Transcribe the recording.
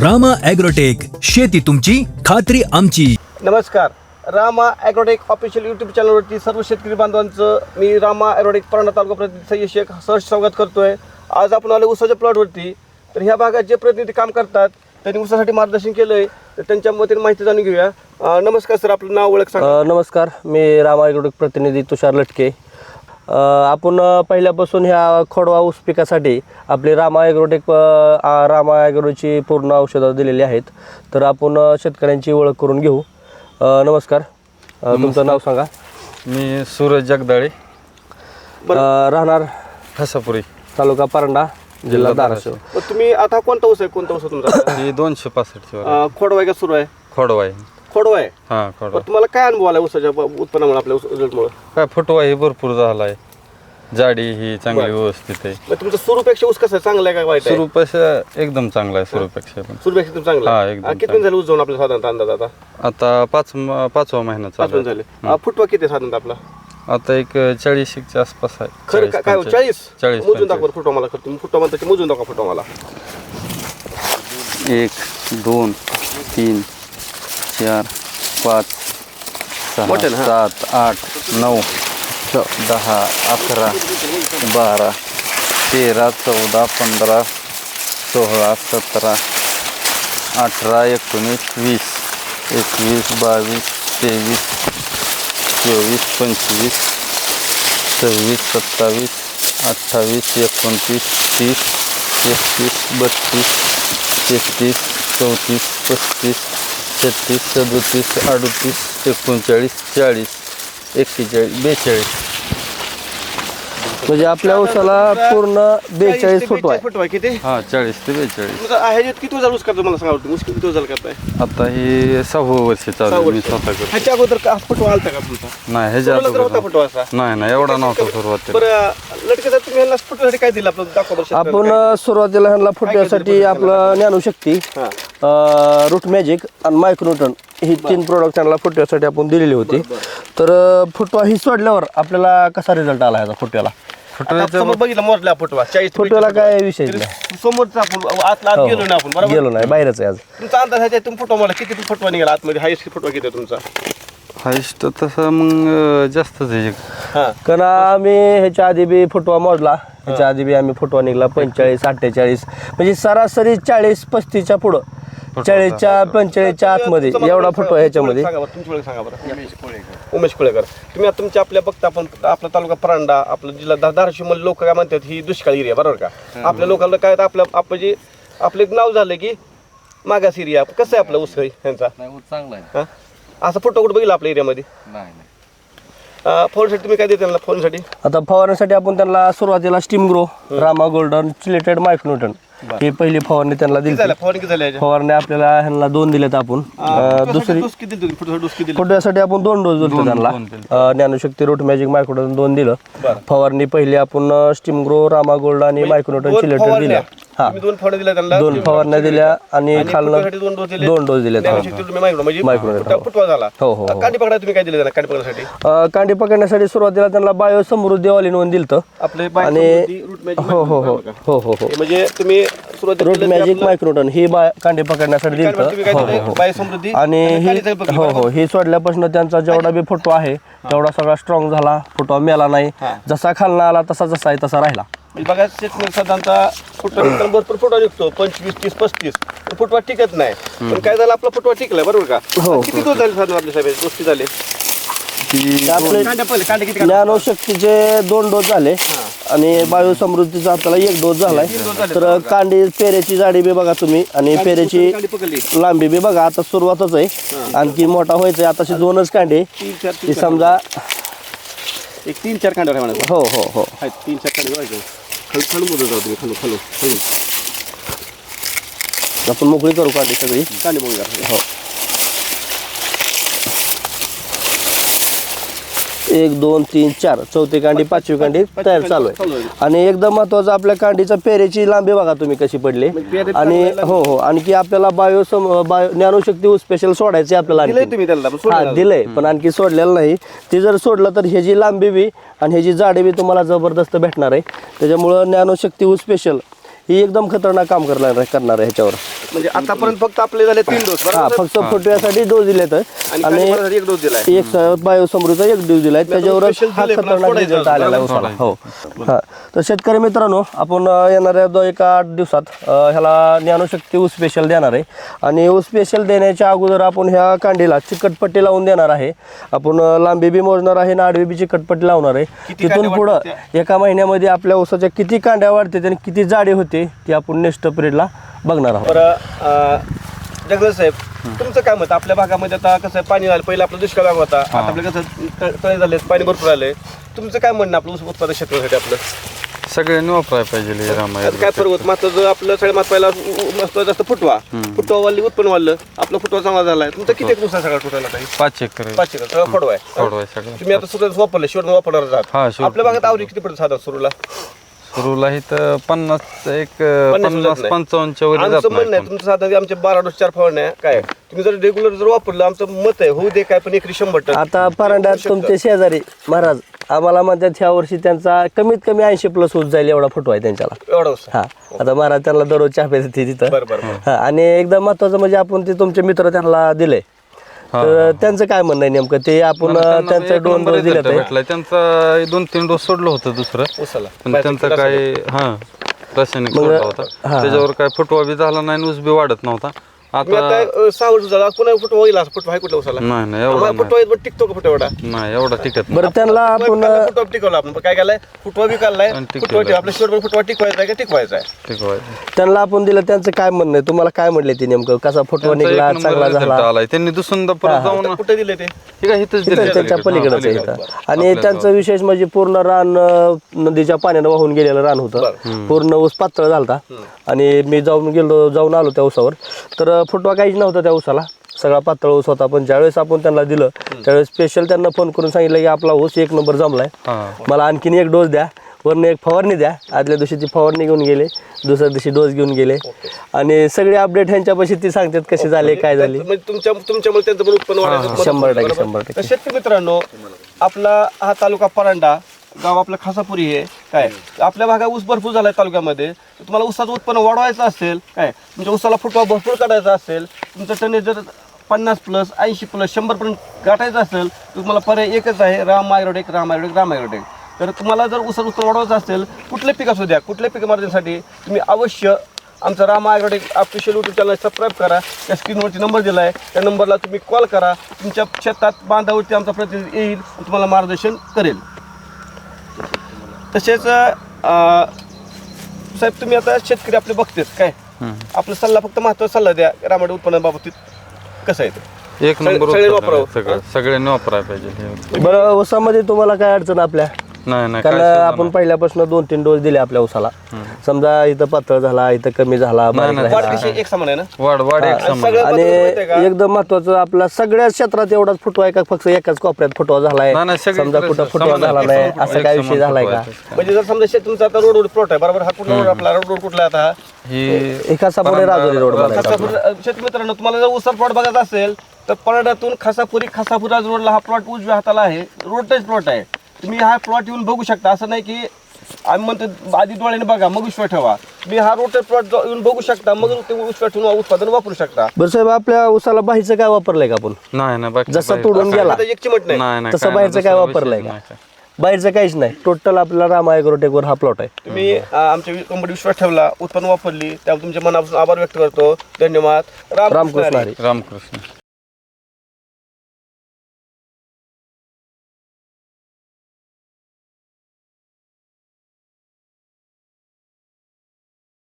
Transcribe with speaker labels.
Speaker 1: Rama agrotech, शेती तुमची खात्री आमची.
Speaker 2: नमस्कार. रामा ॲग्रोटेक ऑफिशियल यूट्यूब चॅनलवरती सर्व शेतकरी बांधवांचं मी रामा ॲग्रोटेक परंडा तालुका प्रतिनिधी सय्यद शेख सहर्ष स्वागत करतोय. आज आपण आलो उसाच्या प्लॉटवरती. तर ह्या भागात जे प्रतिनिधी काम करतात त्यांनी उसासाठी मार्गदर्शन केलंय, तर त्यांच्या मतीने माहिती जाणून घेऊया. नमस्कार सर, आपलं नाव ओळख सांगा.
Speaker 3: नमस्कार, मी रामा ॲग्रोटेक प्रतिनिधी तुषार लटके. आपण पहिल्यापासून ह्या खोडवा ऊस पिकासाठी आपली रामा ॲग्रोची पूर्ण औषधं दिलेली आहेत. तर आपण शेतकऱ्यांची ओळख करून घेऊ. नमस्कार, तुमचं नाव सांगा.
Speaker 4: मी सूरज जगदाळे,
Speaker 3: राहणार
Speaker 4: ठसापुरी,
Speaker 3: तालुका परंडा, जिल्हा धाराशिव.
Speaker 2: तुम्ही आता कोणता ऊस आहे, कोणता ऊस आहे तुमचा?
Speaker 4: ही 265
Speaker 2: खोडवा आहे का सुरू आहे?
Speaker 4: खोडवा आहे.
Speaker 2: खोडवा आहे.
Speaker 4: हा, खोडवा.
Speaker 2: तुम्हाला काय अनुभव आला उसाच्या उत्पन्नामुळे, आपल्या रिझल्टमुळे?
Speaker 4: काय फुटवा ही भरपूर झाला आहे, जाडी ही चांगली व्यवस्थित आहे.
Speaker 2: तुमचा सुरूपेक्षा ऊस कसा आहे, चांगला आहे का वाईट आहे?
Speaker 4: सुरूपेक्षा एकदम चांगला आहे. सुरूपेक्षा पण
Speaker 2: सुरूपेक्षा एकदम चांगला
Speaker 4: हा,
Speaker 2: आहे.
Speaker 4: एकदम
Speaker 2: किती दिन झाले ऊस जाऊन आपल्या साधारणतः अंदाज?
Speaker 4: आता पाचवा महिना
Speaker 2: पाच
Speaker 4: चालू
Speaker 2: दिन
Speaker 4: आहे.
Speaker 2: झाले. फुटवा किती आहे साधारणतः आपला?
Speaker 4: आता एक 40च्या आसपास आहे.
Speaker 2: खरं काय 40?
Speaker 4: 40
Speaker 2: मोजून दाखवा फुटवा मला. तुम्ही फुटवा म्हणता, मोजून दाखवा फुटवा मला.
Speaker 4: 1 2 3 4 5 6
Speaker 2: मोठं ना?
Speaker 4: 7 8 9 10 11 12 13 14 15 16 17 18 19 20 21 22 23 24 25 26 27 28 29 30 31 32 33 34 35 36 37 38 39 40 41 42
Speaker 3: म्हणजे आपल्या ऊसाला पूर्ण 42 फुटवा आहे.
Speaker 2: फुटवा किती?
Speaker 4: हा, 40 ते 42.
Speaker 2: तुमचा ह्याच्यात किती वर्ष ऊस करतो मला सांगा. ऊस किती वर्ष करताय?
Speaker 4: आता हे 6 वर्ष चालू आहे. मी स्वतः करतो.
Speaker 2: ह्याच्या अगोदर का फुटवा आलता का तुमचा?
Speaker 4: नाही, ह्याच्या
Speaker 2: सुरुवातीला तर होता
Speaker 4: अगोदर
Speaker 2: फुटवा असा?
Speaker 4: नाही एवढा नव्हता सुरुवातीला.
Speaker 2: बरं लटके साहेब, तुम्ही ह्यांना फुटव्यासाठी काय दिलं आपलं? दाखवा बरं शेतकऱ्याला
Speaker 3: आपण
Speaker 2: काय.
Speaker 3: सुरुवातीला ह्यांना फुटण्यासाठी आपलं ज्ञानशक्ती, रूट मॅजिक आणि मायक्रोन्यूटन ही 3 प्रोडक्ट त्यांना फुटव्यासाठी आपण दिलेली होती. तर फुटवा ही सोडल्यावर आपल्याला कसा रिझल्ट आला ह्याचा फुटव्याला?
Speaker 2: आता समोर बघितलं मोजला फुटवा 40
Speaker 3: फुटव्याला काय विषय नाही,
Speaker 2: समोरचा आपण आत गेलो ना आपण, बरोबर?
Speaker 3: गेलो नाही, बाहेरच आहे आज.
Speaker 2: तुमचा अंदाज ह्याच्या तुम्ही फुटवा मला किती फुटवा निघाला आतमध्ये? हायस्ट फुटवा किती आहे तुमचा?
Speaker 4: हायस्ट तसं मग जास्तच आहे.
Speaker 2: हा,
Speaker 3: कारण आम्ही ह्याच्या आधी बी फुटवा मोजला, ह्याच्या आधी बी आम्ही फुटवा निघला 45 48, म्हणजे सरासरी 40-35च्या पुढं, 40च्या 45च्या आतमध्ये एवढा फुटवा ह्याच्यामध्ये.
Speaker 2: सांगा बरं, तुमची ओळख सांगा बरं. उमेश कुळेकर. तुम्ही आता तुमच्या आपल्या बघता, आपण आपला तालुका परांडा, आपला जिल्हा धाराशिव मध्ये लोक काय म्हणतात, ही दुष्काळ एरिया, बरोबर का? आपल्या लोकांना काय आपलं जे आपलं एक नाव झालं की मागास एरिया. कसं आहे आपलं ऊस ह्यांचा?
Speaker 4: चांगला आहे.
Speaker 2: हा, असं फोटो कुठं बघितलं आपल्या एरियामध्ये? फॉरसाठी तुम्ही काय देता त्यांना? फॉरसाठी
Speaker 3: आता फवारण्यासाठी आपण त्यांना सुरुवातीला steam grow, Rama golden, chelated micronutrient ही पहिली फवारणी त्यांना दिली.
Speaker 2: फवारणी किती झाली?
Speaker 3: फवारणी आपल्याला ह्यांना 2 दिलेत आपण. दुसरी
Speaker 2: डोस किती दिली? फुटवा डोस किती दिली?
Speaker 3: फुटव्यासाठी आपण 2 डोस दिले त्यांना. ज्ञानशक्ती, रूट मॅजिक, मायक्रोन्यूटन 2 दिलं. फवारणी पहिली आपण स्टीम ग्रो, रामा गोल्ड आणि मायक्रोन्यूटन चिलेटेड दिल्या. हा,
Speaker 2: 2 फवारणी दिल्या त्यांना.
Speaker 3: 2 फवारण्या दिल्या आणि खालनं
Speaker 2: फुटव्यासाठी 2 डोस दिले.
Speaker 3: 2 डोस दिलेत.
Speaker 2: ज्ञानशक्ती तुम्ही म्हणजे
Speaker 3: मायक्रोन्यूटन.
Speaker 2: फुटवा झाला.
Speaker 3: हो, हो, हो.
Speaker 2: कांडी पकडा तुम्ही काय दिले त्यांना कांडी पकडण्यासाठी?
Speaker 3: कांडी पकडण्यासाठी सुरुवातीला त्यांना bio Samruddhi all in one दिलं.
Speaker 2: आपले
Speaker 3: आणि हो हो हो हो हो हो
Speaker 2: म्हणजे तुम्ही
Speaker 3: रूट
Speaker 2: सुरुवातीला
Speaker 3: मॅजिक मायक्रोन्यूटन ही कांडी पकडण्यासाठी दिलं.
Speaker 2: बाय समृद्धी
Speaker 3: आणि ही सोडल्यापासून त्यांचा जेवढा बी फुटवा आहे तेवढा सगळा स्ट्रॉंग झाला. फुटवा मेला नाही, जसा खालना आला तसा आहे तसा राहिला.
Speaker 2: बघा शेतकरी साधारणतः फुटवा भरपूर फुटवा निघतो, 25 30 35, पण फुटवा टिकत नाही. पण काय झालं, आपला फुटवा टिकलाय, बरोबर का? किती डोस झाले साधारण आपल्या साहेब? गोष्टी झाले
Speaker 3: आपले ज्ञानशक्तीचे 2 डोस झाले आणि बायो समृद्धीचा आपल्याला 1 डोस झालाय. तर कांडी पेरेची जाडी बी बघा तुम्ही आणि पेरेची लांबी बी बघा. आता सुरुवातच आहे, आणखी मोठा व्हायचंय. आताशी 2च कांडे ती समजा
Speaker 2: एक 3-4 कांड्या आहे म्हणा.
Speaker 3: हो हो हो
Speaker 2: 3-4 कांडे व्हायचे. खालून मोजून जाऊ तुम्ही, खालून
Speaker 3: आपण मोकळी करू कांडी सगळी.
Speaker 2: कांडे मोजून जा.
Speaker 3: हो, 1 2 3 4 चौथी कांडी 5वी कांडी तयार चालू आहे. आणि एकदम महत्वाचं, आपल्या कांडीचा पेरेची लांबी बघा तुम्ही कशी पडली. आणि हो हो, आणखी आपल्याला बायो ज्ञानशक्ती स्पेशल सोडायची आपल्याला.
Speaker 2: तुम्ही त्याला
Speaker 3: हा दिलंय, पण आणखी सोडलेलं नाही. ते जर सोडलं तर ह्याची लांबी बी आणि ह्याची जाडी बी तुम्हाला जबरदस्त भेटणार आहे. त्याच्यामुळं ज्ञानशक्ती स्पेशल ही एकदम खतरनाक काम करणार आहे ह्याच्यावर.
Speaker 2: म्हणजे आतापर्यंत फक्त आपले झाले 3 डोस
Speaker 3: हा, फक्त फुटव्यासाठी डोस दिलेत
Speaker 2: आणि
Speaker 3: आणि
Speaker 2: कांडीपाण्यासाठी 1 डोस दिलाय.
Speaker 3: एक बायोसमृद्धीचा एक डोस दिलाय, त्याच्यावरच
Speaker 2: special
Speaker 3: हा
Speaker 2: दिलंय, पण
Speaker 3: खतरनाक
Speaker 2: सोडायचं
Speaker 3: रिझल्ट आलेला आहे उसाला. हो हा, तर शेतकरी मित्रांनो, आपण येणाऱ्या 8 दिवसात ह्याला ज्ञानशक्ती ऊस स्पेशल देणार आहे. आणि ऊस स्पेशल देण्याच्या अगोदर आपण ह्या कांडीला चिकटपट्टी लावून देणार आहे. आपण लांबी बी मोजणार आहे आणि आडवी बी चिकटपट्टी लावणार आहे.
Speaker 2: किती
Speaker 3: तिथून
Speaker 2: कांड्या
Speaker 3: पुढं
Speaker 2: वाढतात
Speaker 3: एका महिन्यामध्ये आपल्या ऊसाच्या किती कांड्या वाढते आणि किती जाडी होते ती आपण नेक्स्ट पिरियडला बघणार आहोत.
Speaker 2: बरं जगदीश साहेब, तुमचं काय मत? आपल्या भागामध्ये आता कसं आहे, पाणी झालं, पहिला आपला दुष्काळ भाग होता, आता आपलं कसं तळे झाले, पाणी भरपूर आले. तुमचं काय म्हणणं आपलं ऊस उत्पादन क्षेत्रासाठी? आपलं
Speaker 4: सगळ्यांनी वापरायला पाहिजे हे
Speaker 2: आता
Speaker 4: रामायण.
Speaker 2: काय फरक होत? महत्वाचं आपलं सगळ्यात महत्वाचं जास्त फुटवा वाढली, उत्पन्न वाढलं, आपलं फुटवा चांगला झालाय. तुमचं किती ऊस आहे सगळा टोटल?
Speaker 4: 5 एकर
Speaker 2: 5 एकर सगळं फुटवा आहे.
Speaker 4: सोडवाय सगळं.
Speaker 2: तुम्ही आता सुरुवात वापरले, शेवट वापरणार
Speaker 4: हा,
Speaker 2: आहात.
Speaker 4: शेवट.
Speaker 2: आपल्या भागात आवडी किती पडत साधारण सुरूला?
Speaker 4: सुरूला इथं 50
Speaker 2: 50
Speaker 4: 55च्या वर जात
Speaker 2: आमचं म्हणणं
Speaker 4: नाही
Speaker 2: आहे, तुमचं साधारण आमचे 12 डोस 4 फवारण्या काय तुम्ही जर रेग्युलर जर वापरलं, आमचं मत आहे होऊ दे काय, पण एकरी 100 टन.
Speaker 3: आता परांड्यात तुमचे शेजारी महाराज आम्हाला म्हणतात ह्या वर्षी त्यांचा कमीत कमी 80+ ऊस जाईल एवढा फुटवा आहे त्यांच्याला.
Speaker 2: एवढा ऊस.
Speaker 3: हा, आता महाराज त्यांना दररोज चहा देते तिथं.
Speaker 2: बरं बरं.
Speaker 3: हा, आणि एकदम महत्वाचं म्हणजे आपण ते तुमचे मित्र त्यांना दिले, तर त्यांचं काय म्हणणं आहे नेमकं? ते आपण त्यांचं 2 डोस दिले
Speaker 4: भेटलाय त्यांचा 2-3 डोस सोडलं होतं दुसरं,
Speaker 2: ऊसाला
Speaker 4: पण त्यांचा काय रासायनिक सोडला होता, त्याच्यावर काय फुटवा बी झाला नाही, ऊस बी वाढत नव्हता.
Speaker 2: मी
Speaker 4: आता
Speaker 2: आता 6 वर्ष झाला, पुन्हा फुटवा होईल असं फुटवा आहे कुठल्या ऊसाला?
Speaker 4: नाही एवढा
Speaker 2: फुटवा आहे, पण टिकतो का फुटवा एवढा?
Speaker 4: नाही एवढा टिकत नाही.
Speaker 3: बरं त्यांना आपण
Speaker 2: फुटवा टिकवला आपण, काय केलाय? फुटवा बी काढलाय,
Speaker 4: आणि टिकवलाय.
Speaker 2: फुटवा ठेव आपल्या शेवट फुटवा टिकवायचा आहे का टिकवायचा आहे?
Speaker 4: टिकवायचं.
Speaker 3: त्यांना आपण दिलं, त्यांचं काय म्हणणं आहे? तुम्हाला काय म्हणले ते नेमकं? कसा फुटवा
Speaker 4: त्यांचा
Speaker 3: निघला,
Speaker 4: एक नंबर
Speaker 3: चांगला
Speaker 4: result
Speaker 3: झाला?
Speaker 4: आलाय. त्यांनी दुसऱ्यांदा परत जाऊन
Speaker 2: कुठे दिले ते?
Speaker 4: हे काय इथंच
Speaker 3: इथं
Speaker 4: दिलं
Speaker 3: त्यांच्या पलीकडेच आहे इथं. आणि त्यांचं विशेष म्हणजे पूर्ण रान नदीच्या पाण्यानं वाहून गेलेलं रान होतं, पूर्ण ऊस पातळ झालता. आणि मी जाऊन आलो त्या ऊसावर, तर फुटवा काहीच नव्हता त्या ऊसाला, सगळा पातळ ऊस होता. पण ज्यावेळेस आपण त्यांना दिलं त्यावेळेस स्पेशल त्यांना फोन करून सांगितलं की आपला ऊस 1 नंबर जमलाय, मला आणखीन 1 डोस द्या, वरनं 1 फवारणी द्या. आदल्या दिवशी ती फवारणी घेऊन गेले, दुसऱ्या दिवशी डोस घेऊन गेले. आणि सगळे अपडेट ह्यांच्यापाशी ती सांगतात कसे झाले, काय झाले.
Speaker 2: म्हणजे तुमच्यामुळे त्यांचं पण उत्पन्न वाढायचं.
Speaker 3: 100%.
Speaker 2: तर शेतकरी मित्रांनो, आपला हा तालुका परांडा, गाव आपलं खासापुरी आहे काय. आपल्या भागात ऊस भरपूर झालाय तालुक्यामध्ये. तुम्हाला ऊसाचं उत्पन्न वाढवायचं असेल काय, तुमच्या ऊसाला फुटवा भरपूर काढायचा असेल, तुमचं टनेज जर 50+, 80+, 100 गाठायचं असेल, तर तुम्हाला पर्याय एकच आहे, राम ॲग्रोटेक. तर तुम्हाला जर ऊसाचं उत्पन्न वाढवायचं असेल, कुठले पीक असू द्या, कुठल्या पीक मार्जिनसाठी तुम्ही अवश्य आमचा Ram agrotech official YouTube channel subscribe करा. त्या स्क्रीनवरती नंबर दिला आहे, त्या नंबरला तुम्ही कॉल करा. तुमच्या शेतात बांधावरती आमचा प्रतिनिधी येईल, तुम्हाला मार्गदर्शन करेल. तसेच साहेब, तुम्ही आता शेतकरी आपले बघतेच काय, आपला सल्ला फक्त महत्त्वाचा सल्ला द्या रामायण उत्पन्नाबाबतीत. कसं आहे ते?
Speaker 4: 1 नंबर
Speaker 2: सगळे
Speaker 4: उत्तर
Speaker 2: वापरावं.
Speaker 4: सगळं सगळ्यांनी वापरायला पाहिजे.
Speaker 3: बरं, ऊसामध्ये तुम्हाला काय अडचण आपल्या?
Speaker 4: नाही
Speaker 3: कारण
Speaker 4: काय
Speaker 3: आपण पहिल्यापासून 2-3 डोस दिले आपल्या ऊसाला. समजा इथं पातळ झाला, इथं कमी झाला, बारीक
Speaker 4: नाही.
Speaker 2: वाढ
Speaker 3: राहिला.
Speaker 2: कशी एक समान आहे ना?
Speaker 4: वाढ एक समान.
Speaker 2: सगळ्यात
Speaker 3: आणि
Speaker 2: महत्त्वाचं माहिती आहे का?
Speaker 3: एकदम महत्वाचं, आपला सगळ्या क्षेत्रात एवढाच फुटवा आहे का फक्त एकाच कोपऱ्यात फुटवा झालाय?
Speaker 4: नाही, सगळीकडे
Speaker 3: समजा कुठं फुटवा
Speaker 4: समान
Speaker 3: झाला
Speaker 4: आहे.
Speaker 3: नाही,
Speaker 4: एक
Speaker 3: असं काय
Speaker 4: समान
Speaker 3: विषय झालाय
Speaker 4: फुटवा
Speaker 3: का?
Speaker 4: आहे.
Speaker 2: म्हणजे जर समजा तुमचा आता रोड प्लॉट आहे बरोबर, हा कुठला रोड आपला रोड कुठला आहे आता?
Speaker 4: ही
Speaker 3: एका सापुरे राजुरी रोड बनायचा.
Speaker 2: शेतकरी मित्रांनो, तुम्हाला जर उसाचा प्लॉट बघायचा असेल तर पराड्यातून खासापुरी राज रोडला हा प्लॉट उजव्या हाताला आहे, रोड टच प्लॉट आहे. तुम्ही हा प्लॉट येऊन बघू शकता. असं नाही की आम्ही म्हणतो आधी डोळ्याने बघा मग विश्वास ठेवा. तुम्ही हा रोड टच प्लॉट येऊन बघू शकता, मग ते विश्वास ठेवून उत्पादन वापरू शकता.
Speaker 3: बरं साहेब, आपल्या ऊसाला बाहेरचं काय वापरलंय का आपण?
Speaker 4: नाही बाकी
Speaker 3: जसा
Speaker 4: बाहेर-
Speaker 3: तोडून गेला
Speaker 2: आता एक चिमट नाही.
Speaker 4: नाही
Speaker 3: तसं
Speaker 4: काय
Speaker 3: बाहेरचं
Speaker 4: नाही,
Speaker 3: काय
Speaker 4: दुसरा
Speaker 3: वापरलंय
Speaker 4: विषय
Speaker 3: का?
Speaker 4: नाही काय.
Speaker 3: बाहेरचं काहीच नाही, टोटल आपल्याला राम ॲग्रोटेकवर हा प्लॉट आहे.
Speaker 2: तुम्ही आमच्या कंपनी विश्वास ठेवला, उत्पन्न वापरली, त्यामुळे तुमच्या मनापासून आभार व्यक्त करतो. धन्यवाद.
Speaker 3: रामकृष्ण हरी.
Speaker 4: रामकृष्ण.